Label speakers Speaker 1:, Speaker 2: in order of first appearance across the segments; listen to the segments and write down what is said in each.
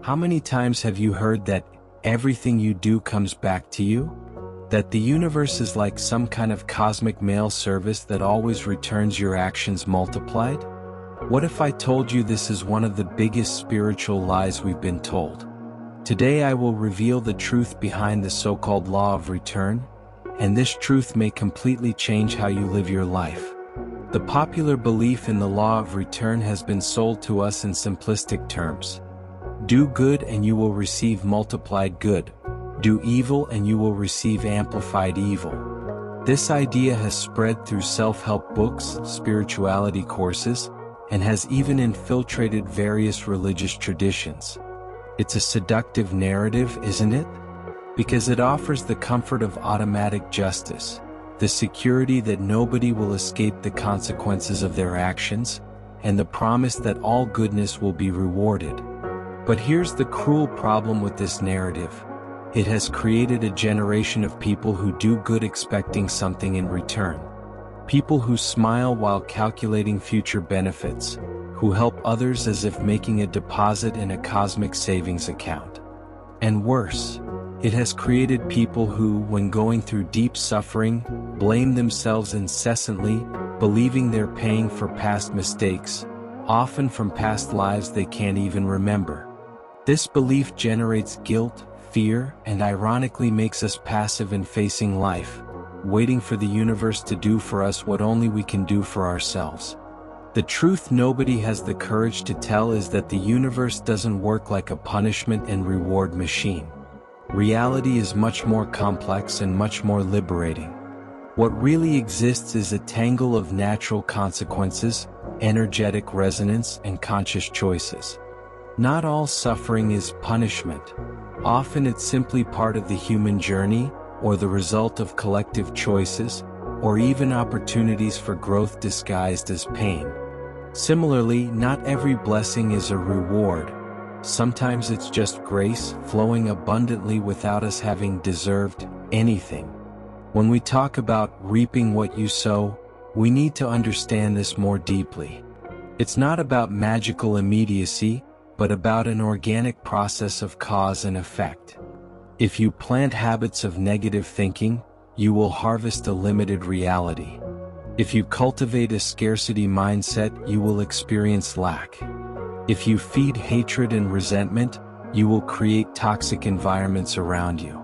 Speaker 1: How many times have you heard that everything you do comes back to you? That the universe is like some kind of cosmic mail service that always returns your actions multiplied? What if I told you this is one of the biggest spiritual lies we've been told? Today I will reveal the truth behind the so-called law of return, and this truth may completely change how you live your life. The popular belief in the law of return has been sold to us in simplistic terms. Do good and you will receive multiplied good. Do evil and you will receive amplified evil. This idea has spread through self-help books, spirituality courses, and has even infiltrated various religious traditions. It's a seductive narrative, isn't it? Because it offers the comfort of automatic justice, the security that nobody will escape the consequences of their actions, and the promise that all goodness will be rewarded. But here's the cruel problem with this narrative. It has created a generation of people who do good expecting something in return. People who smile while calculating future benefits, who help others as if making a deposit in a cosmic savings account. And worse, it has created people who, when going through deep suffering, blame themselves incessantly, believing they're paying for past mistakes, often from past lives they can't even remember. This belief generates guilt, fear, and ironically makes us passive in facing life, waiting for the universe to do for us what only we can do for ourselves. The truth nobody has the courage to tell is that the universe doesn't work like a punishment and reward machine. Reality is much more complex and much more liberating. What really exists is a tangle of natural consequences, energetic resonance, and conscious choices. Not all suffering is punishment. Often it's simply part of the human journey, or the result of collective choices, or even opportunities for growth disguised as pain. Similarly, not every blessing is a reward. Sometimes it's just grace flowing abundantly without us having deserved anything. When we talk about reaping what you sow, we need to understand this more deeply. It's not about magical immediacy, but about an organic process of cause and effect. If you plant habits of negative thinking, you will harvest a limited reality. If you cultivate a scarcity mindset, you will experience lack. If you feed hatred and resentment, you will create toxic environments around you.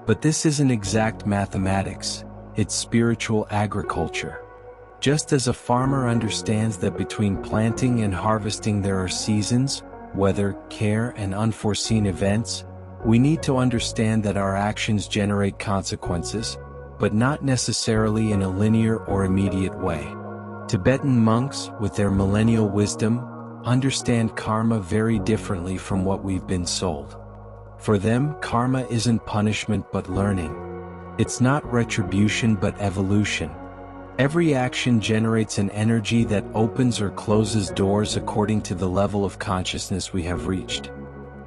Speaker 1: But this isn't exact mathematics, it's spiritual agriculture. Just as a farmer understands that between planting and harvesting there are seasons, weather, care, and unforeseen events, we need to understand that our actions generate consequences, but not necessarily in a linear or immediate way. Tibetan monks, with their millennial wisdom, understand karma very differently from what we've been sold. For them, karma isn't punishment but learning. It's not retribution but evolution. Every action generates an energy that opens or closes doors according to the level of consciousness we have reached.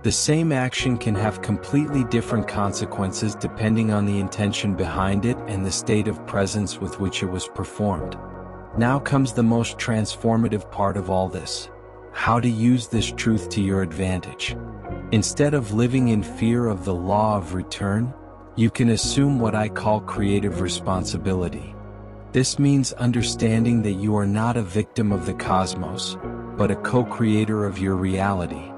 Speaker 1: The same action can have completely different consequences depending on the intention behind it and the state of presence with which it was performed. Now comes the most transformative part of all this: how to use this truth to your advantage. Instead of living in fear of the law of return, you can assume what I call creative responsibility. This means understanding that you are not a victim of the cosmos, but a co-creator of your reality.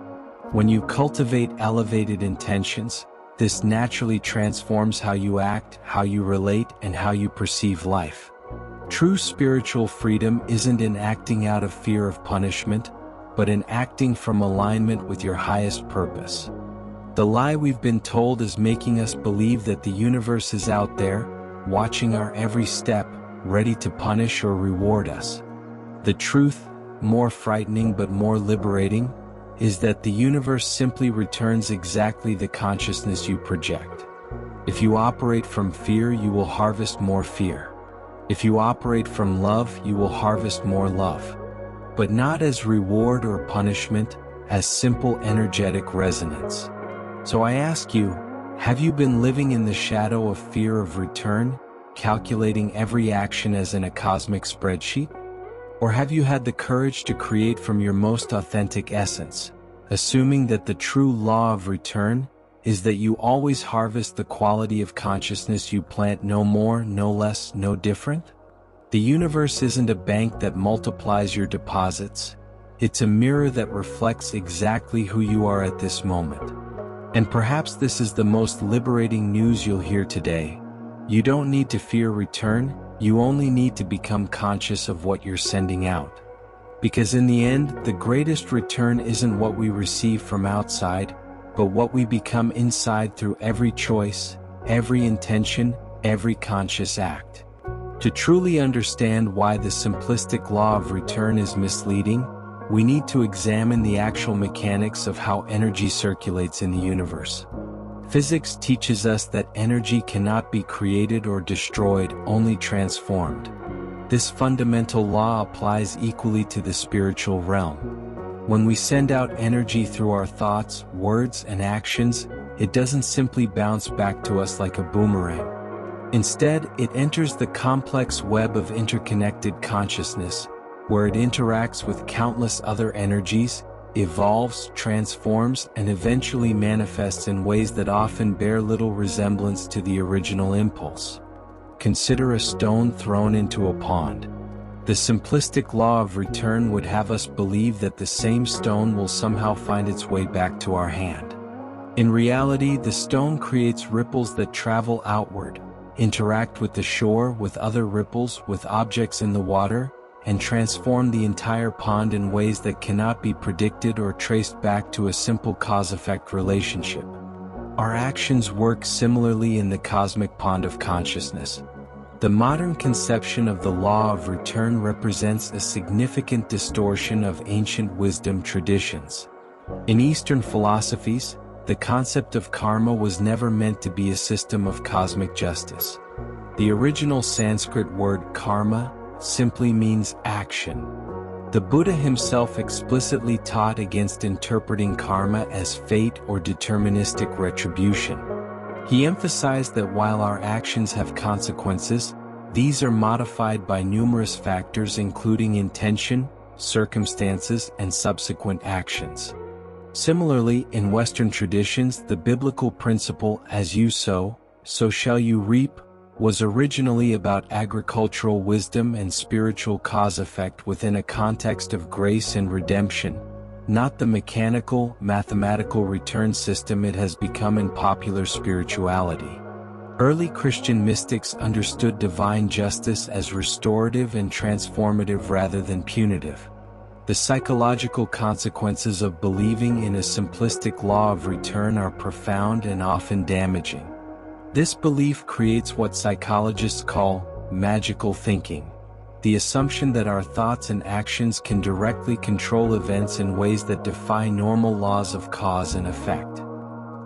Speaker 1: When you cultivate elevated intentions, this naturally transforms how you act, how you relate, and how you perceive life. True spiritual freedom isn't in acting out of fear of punishment, but in acting from alignment with your highest purpose. The lie we've been told is making us believe that the universe is out there, watching our every step, ready to punish or reward us. The truth, more frightening but more liberating, is that the universe simply returns exactly the consciousness you project. If you operate from fear, you will harvest more fear. If you operate from love, you will harvest more love. But not as reward or punishment, as simple energetic resonance. So I ask you, have you been living in the shadow of fear of return, calculating every action as in a cosmic spreadsheet? Or have you had the courage to create from your most authentic essence, assuming that the true law of return is that you always harvest the quality of consciousness you plant, no more, no less, no different? The universe isn't a bank that multiplies your deposits. It's a mirror that reflects exactly who you are at this moment. And perhaps this is the most liberating news you'll hear today. You don't need to fear return, you only need to become conscious of what you're sending out. Because in the end, the greatest return isn't what we receive from outside, but what we become inside through every choice, every intention, every conscious act. To truly understand why the simplistic law of return is misleading, we need to examine the actual mechanics of how energy circulates in the universe. Physics teaches us that energy cannot be created or destroyed, only transformed. This fundamental law applies equally to the spiritual realm. When we send out energy through our thoughts, words, and actions, it doesn't simply bounce back to us like a boomerang. Instead, it enters the complex web of interconnected consciousness, where it interacts with countless other energies, evolves, transforms, and eventually manifests in ways that often bear little resemblance to the original impulse. Consider a stone thrown into a pond. The simplistic law of return would have us believe that the same stone will somehow find its way back to our hand. In reality, the stone creates ripples that travel outward, interact with the shore, with other ripples, with objects in the water, and transform the entire pond in ways that cannot be predicted or traced back to a simple cause-effect relationship. Our actions work similarly in the cosmic pond of consciousness. The modern conception of the law of return represents a significant distortion of ancient wisdom traditions. In Eastern philosophies, the concept of karma was never meant to be a system of cosmic justice. The original Sanskrit word karma simply means action. The Buddha himself explicitly taught against interpreting karma as fate or deterministic retribution. He emphasized that while our actions have consequences, these are modified by numerous factors including intention, circumstances, and subsequent actions. Similarly, in Western traditions, the biblical principle, as you sow, so shall you reap, was originally about agricultural wisdom and spiritual cause-effect within a context of grace and redemption, not the mechanical, mathematical return system it has become in popular spirituality. Early Christian mystics understood divine justice as restorative and transformative rather than punitive. The psychological consequences of believing in a simplistic law of return are profound and often damaging. This belief creates what psychologists call magical thinking, the assumption that our thoughts and actions can directly control events in ways that defy normal laws of cause and effect.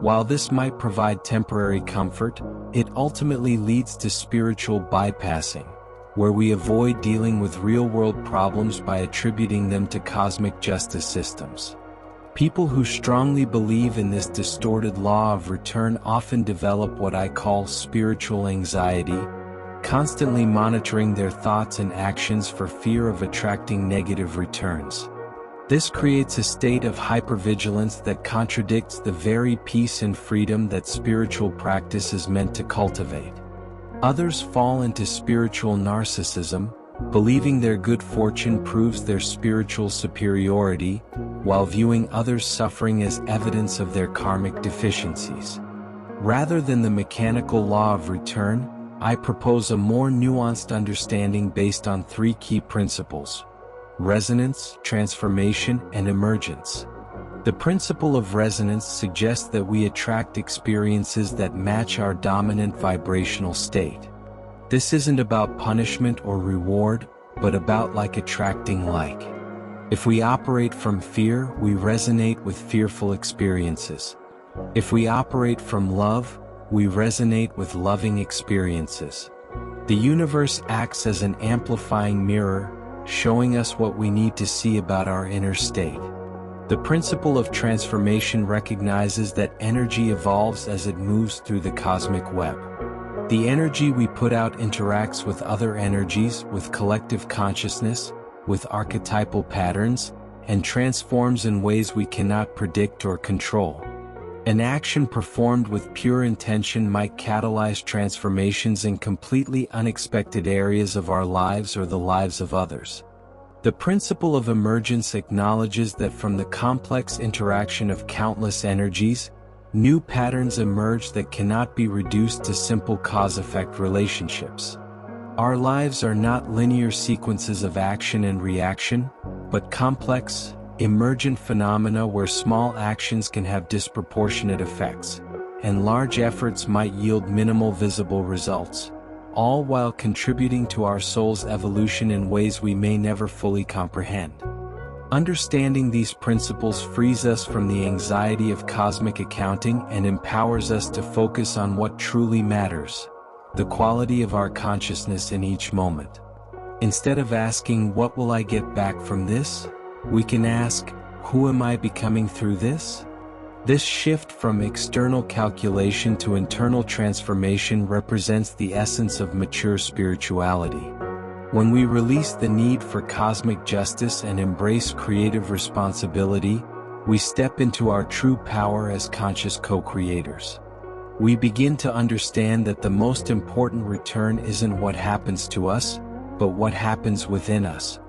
Speaker 1: While this might provide temporary comfort, it ultimately leads to spiritual bypassing, where we avoid dealing with real-world problems by attributing them to cosmic justice systems. People who strongly believe in this distorted law of return often develop what I call spiritual anxiety, constantly monitoring their thoughts and actions for fear of attracting negative returns. This creates a state of hypervigilance that contradicts the very peace and freedom that spiritual practice is meant to cultivate. Others fall into spiritual narcissism, believing their good fortune proves their spiritual superiority, while viewing others' suffering as evidence of their karmic deficiencies. Rather than the mechanical law of return, I propose a more nuanced understanding based on three key principles: resonance, transformation, and emergence. The principle of resonance suggests that we attract experiences that match our dominant vibrational state. This isn't about punishment or reward, but about like attracting like. If we operate from fear, we resonate with fearful experiences. If we operate from love, we resonate with loving experiences. The universe acts as an amplifying mirror, showing us what we need to see about our inner state. The principle of transformation recognizes that energy evolves as it moves through the cosmic web. The energy we put out interacts with other energies, with collective consciousness, with archetypal patterns, and transforms in ways we cannot predict or control. An action performed with pure intention might catalyze transformations in completely unexpected areas of our lives or the lives of others. The principle of emergence acknowledges that from the complex interaction of countless energies, new patterns emerge that cannot be reduced to simple cause-effect relationships. Our lives are not linear sequences of action and reaction, but complex, emergent phenomena where small actions can have disproportionate effects, and large efforts might yield minimal visible results, all while contributing to our soul's evolution in ways we may never fully comprehend. Understanding these principles frees us from the anxiety of cosmic accounting and empowers us to focus on what truly matters: the quality of our consciousness in each moment. Instead of asking, "What will I get back from this?" we can ask, "Who am I becoming through this?" This shift from external calculation to internal transformation represents the essence of mature spirituality. When we release the need for cosmic justice and embrace creative responsibility, we step into our true power as conscious co-creators. We begin to understand that the most important return isn't what happens to us, but what happens within us.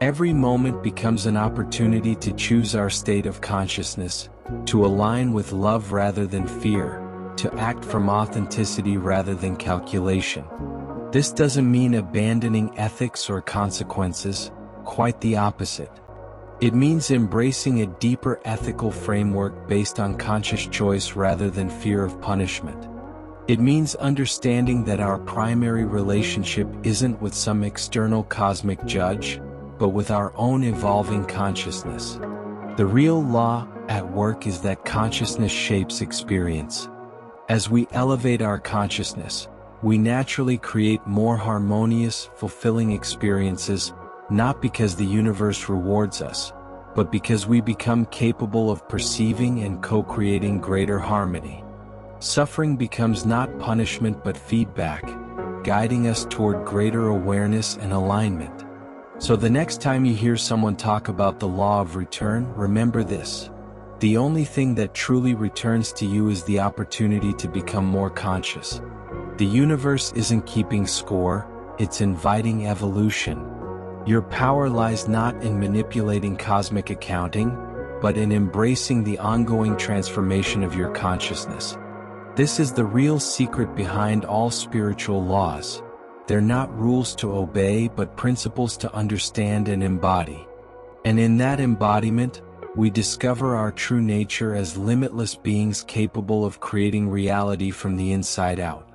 Speaker 1: Every moment becomes an opportunity to choose our state of consciousness, to align with love rather than fear, to act from authenticity rather than calculation. This doesn't mean abandoning ethics or consequences, quite the opposite. It means embracing a deeper ethical framework based on conscious choice rather than fear of punishment. It means understanding that our primary relationship isn't with some external cosmic judge, but with our own evolving consciousness. The real law at work is that consciousness shapes experience. As we elevate our consciousness, we naturally create more harmonious, fulfilling experiences, not because the universe rewards us, but because we become capable of perceiving and co-creating greater harmony. Suffering becomes not punishment but feedback, guiding us toward greater awareness and alignment. So the next time you hear someone talk about the law of return, remember this: the only thing that truly returns to you is the opportunity to become more conscious. The universe isn't keeping score, it's inviting evolution. Your power lies not in manipulating cosmic accounting, but in embracing the ongoing transformation of your consciousness. This is the real secret behind all spiritual laws. They're not rules to obey but principles to understand and embody. And in that embodiment, we discover our true nature as limitless beings capable of creating reality from the inside out.